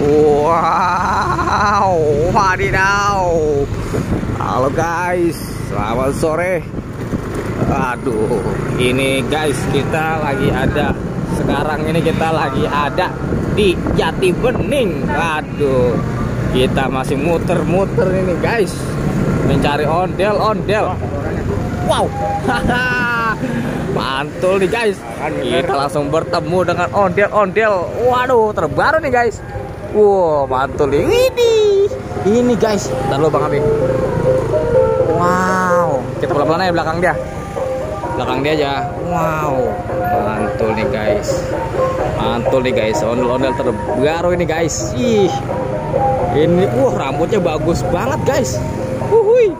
Wow, wadidaw. Halo guys, selamat sore. Aduh, ini guys kita lagi ada. Sekarang ini kita lagi ada di Jati Bening. Aduh, kita masih muter-muter ini guys, mencari ondel-ondel. Wow, mantul nih guys. Kita langsung bertemu dengan ondel-ondel. Waduh, terbaru nih guys. Wow, mantul nih. Ini guys, ntar lu Bang Abi. Wow, kita pelan-pelan aja belakang dia. Belakang dia aja. Wow, mantul nih guys. Mantul nih guys, ondel-ondel terbaru ini guys. Ih, ini rambutnya bagus banget guys. Wuhui.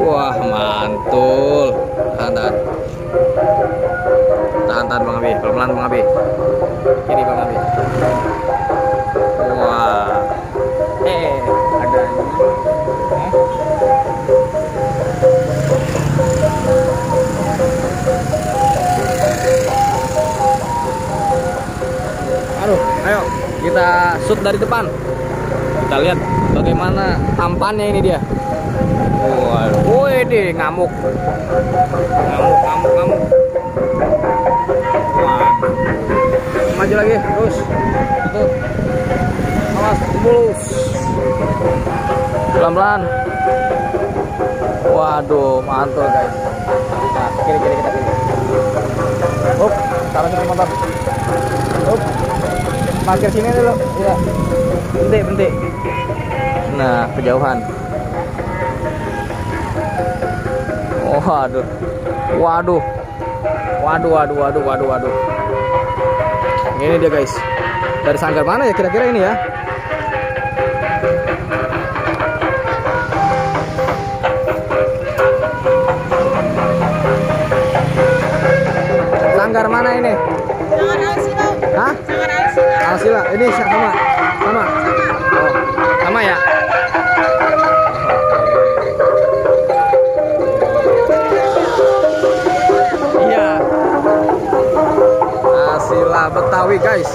Wah, mantul. Tahan Bang Abi, pelan-pelan Bang Abi. Kiri Bang Abi. Wah, ada ini. Aduh, ayo kita shoot dari depan. Kita lihat bagaimana tampannya ini dia. Waduh, wede ngamuk. Ngamuk. Wah. Maju lagi, terus. Itu. Awas, mulus. Pelan-pelan. Waduh, mantul guys. Nah, kiri kita kiri. Up, taruh sepeda motor. Up. Parkir sini dulu. Iya. Berhenti. Nah, kejauhan. Waduh. Ini dia guys. Dari sanggar mana ya kira-kira ini ya? Sanggar mana ini? Sanggar Alsila. Hah? Sanggar Alsila. Alsila. Ini sama. Oh, sama ya? Sila Betawi guys.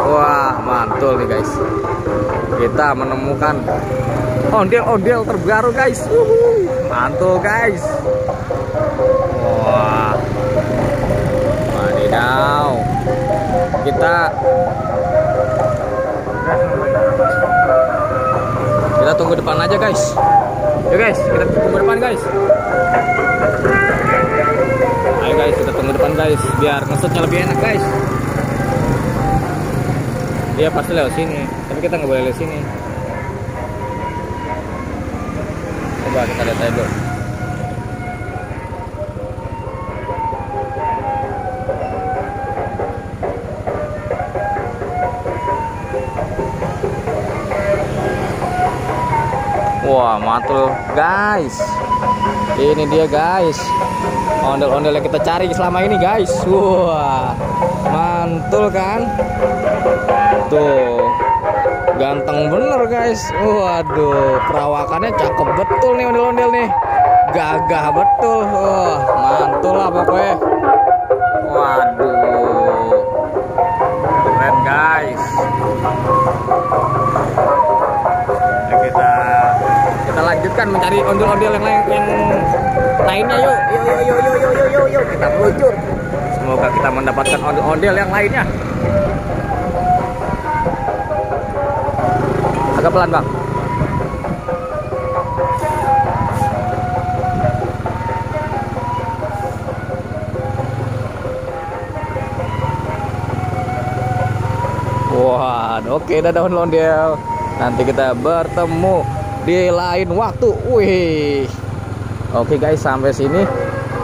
Wah, mantul nih guys. Kita menemukan ondel-ondel terbaru guys. Mantul guys. Wah, wadidaw. Kita tunggu depan aja guys. Yuk guys, kita tunggu depan guys. Ayo guys, kita tunggu depan guys, biar ngesutnya lebih enak guys. Dia pasti lewat sini, tapi kita nggak boleh lewat sini. Coba kita lihat aja dulu. Wah, mantul guys. Ini dia guys, ondel-ondel yang kita cari selama ini guys. Wah, mantul kan? Tuh, ganteng bener guys. Waduh, perawakannya cakep betul nih ondel-ondel nih. Gagah betul. Wah, mantul lah pokoknya. Waduh, keren guys. Kita lanjutkan mencari ondel-ondel yang lainnya. Yuk, kita meluncur. Semoga kita mendapatkan ondel-ondel yang lainnya. Agak pelan Bang. Wah, oke, dadah ondel-ondel. Nanti kita bertemu di lain waktu. Wih. Oke guys, sampai sini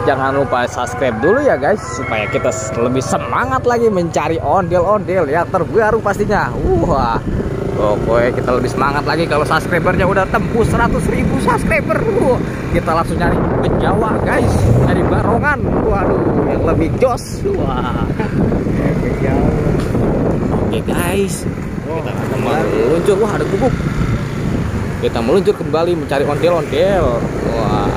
jangan lupa subscribe dulu ya guys, supaya kita lebih semangat lagi mencari ondel-ondel yang terbaru pastinya. Wah, pokoknya kita lebih semangat lagi kalau subscribernya udah tembus 100.000 subscriber. Kita langsung nyari ke Jawa guys, dari Barongan. Waduh, yang lebih jos. Wah, oke guys, kita meluncur. Wah, ada gubuk. Kita meluncur kembali mencari ondel-ondel. Wah,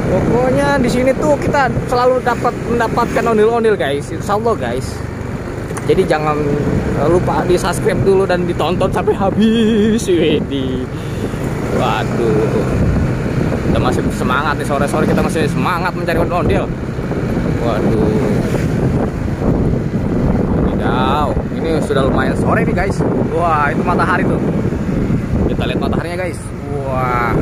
pokoknya di sini tuh kita selalu mendapatkan ondel-ondel guys. Insya Allah guys. Jadi jangan lupa di subscribe dulu dan ditonton sampai habis. Waduh, kita masih semangat nih, sore-sore kita masih semangat mencari ondel. Waduh, ini sudah lumayan sore nih guys. Wah, itu matahari tuh. Kita lihat mataharinya guys. Wah.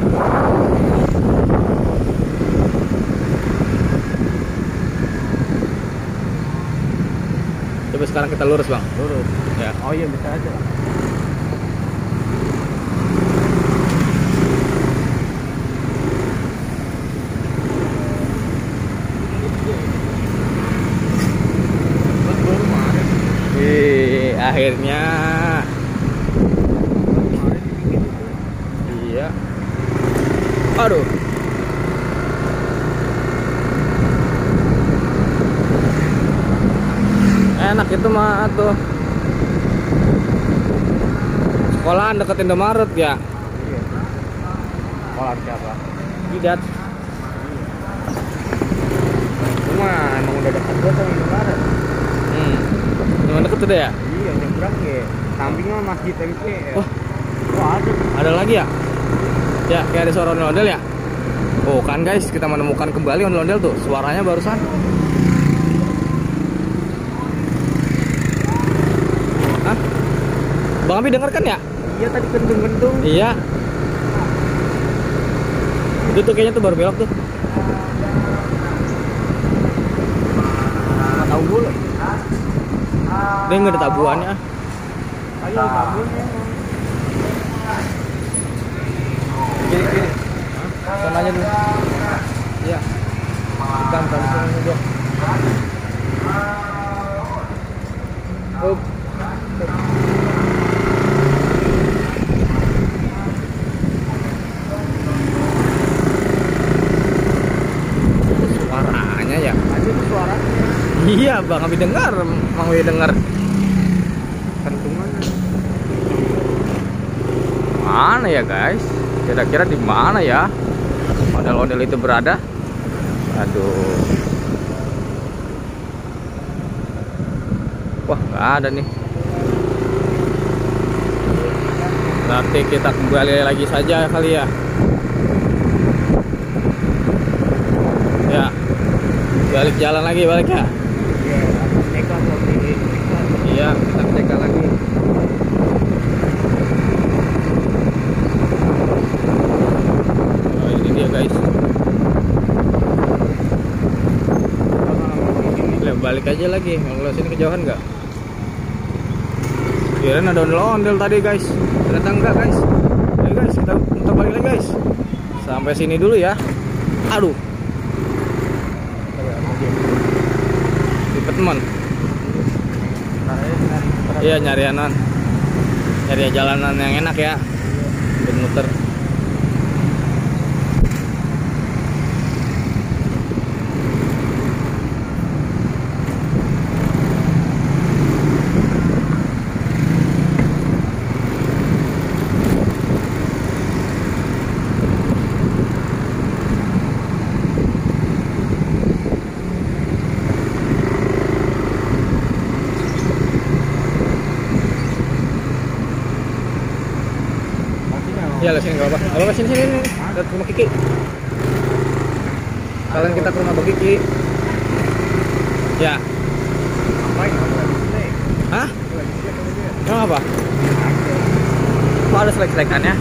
Coba sekarang kita lurus bang. Lurus. Ya. Oh iya bisa aja. Akhirnya. Iya. Aduh. Enak itu mah tuh. Sekolahan deket Indomaret ya. Iya. Sekolah siapa? Tidak. Cuma emang udah dekat gua sama Indomaret. Emang deket tuh ya? Iya, nyebrang ya. Samping mah masjid MCL. Wah. Wah, Ada lagi ya? Ya, kayak ada suara ondel-ondel ya? Oh kan guys, kita menemukan kembali ondel-ondel tuh. Suaranya barusan. Hah? Bang Abi denger kan ya? iya tadi kentung-kentung. Iya. Itu tuh kayaknya tuh baru belok tuh. Nggak tahu gue. Dia nggak ada tabuannya. Ayo tabunya. Kiri. Sana aja dulu. Iya. Ikan kali juga. Up. Suaranya ya. Aja tuh suaranya. Iya, Bang Abi dengar, Mang Wi dengar. Kentungan. Mana ya, guys? Kira-kira di mana ya ondel-ondel itu berada? Aduh. Wah, nggak ada nih. Nanti kita kembali lagi saja kali ya. Ya. Balik jalan lagi, balik ya. Iya, kita cek lagi. Oh, ini dia guys. Balik aja lagi. Kalau sini kejauhan nggak? Kirain ada ondel-ondel tadi guys. Ternyata enggak guys. Ayo guys, kita muter balik lagi guys. Sampai sini dulu ya. Aduh. Ribet teman. Iya, nyari jalanan yang enak ya. Muter. Ya lah sini nggak apa-apa. Sini. Lihat rumah Kiki. Kalian kita ke rumah Bang Kiki. Ya. Hah? Emang apa? Kok ada selek-selekannya?